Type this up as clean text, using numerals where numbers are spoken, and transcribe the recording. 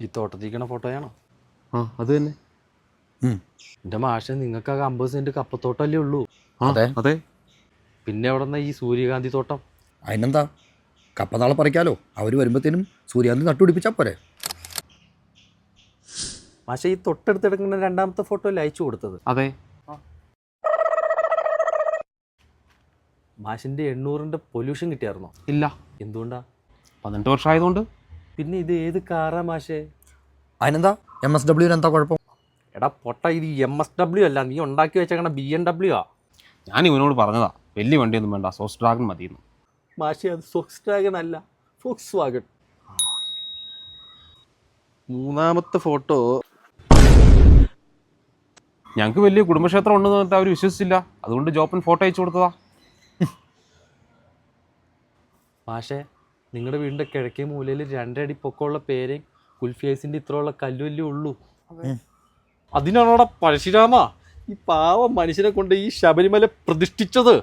ഈ തോട്ടത്തിരിക്കണ ഫോട്ടോയാണോ? ആ അത് തന്നെ. എൻ്റെ മാഷ നിങ്ങൾക്കൊക്കെ 50 സെൻറ്റ് കപ്പത്തോട്ടമല്ലേ ഉള്ളൂ? അതെ അതെ. പിന്നെ എവിടെ നിന്ന് ഈ സൂര്യകാന്തി തോട്ടം? അതിനെന്താ, കപ്പ നാളെ പറിക്കാലോ. അവർ വരുമ്പോഴത്തേനും സൂര്യാന്തി നട്ടുപിടിപ്പിച്ചാൽ പോരെ. മാഷ ഈ തൊട്ടടുത്തെടുക്കുന്ന രണ്ടാമത്തെ ഫോട്ടോ അല്ലേ അയച്ചു കൊടുത്തത്? അതെ. മാഷിൻ്റെ 800ൻ്റെ പൊല്യൂഷൻ കിട്ടിയായിരുന്നോ? ഇല്ല. എന്തുകൊണ്ടാ? 18 വർഷം ആയതുകൊണ്ട്. പിന്നെ ഇത് ഏത് കാറാ മാഷേ? അതിനെന്താ, MSW എന്താ കുഴപ്പം? എടാ പൊട്ട, ഇത് MSW അല്ല, നീ ഉണ്ടാക്കി വെച്ചേക്കണ BMW ആ. ഞാൻ ഇവനോട് പറഞ്ഞതാ വലിയ വണ്ടിയൊന്നും വേണ്ട, സോസ് ഡ്രാഗൺ മതിയെന്ന്. മാഷേ അത് ഫോക്സ് വാഗൺ അല്ല, ഫോക്സ് വാഗൺ. മൂന്നാമത്തെ ഫോട്ടോ ഞങ്ങൾക്ക് വലിയ കുടുംബക്ഷേത്രം ഉണ്ടെന്ന് പറഞ്ഞാൽ അവർ വിശ്വസിച്ചില്ല. അതുകൊണ്ട് ജോപ്പൻ ഫോട്ടോ അയച്ചു കൊടുത്തതാ. മാഷേ, നിങ്ങളുടെ വീടിൻ്റെ കിഴക്കേ മൂലയിൽ 2 അടി പൊക്കമുള്ള പേരയും കുൽഫിയസിൻ്റെ ഇത്രയുള്ള കല്ലുവല്ലേ ഉള്ളൂ. അതിനാണോടാ പഴശ്ശിരാമ ഈ പാവം മനുഷ്യനെ കൊണ്ട് ഈ ശബരിമല പ്രതിഷ്ഠിച്ചത്?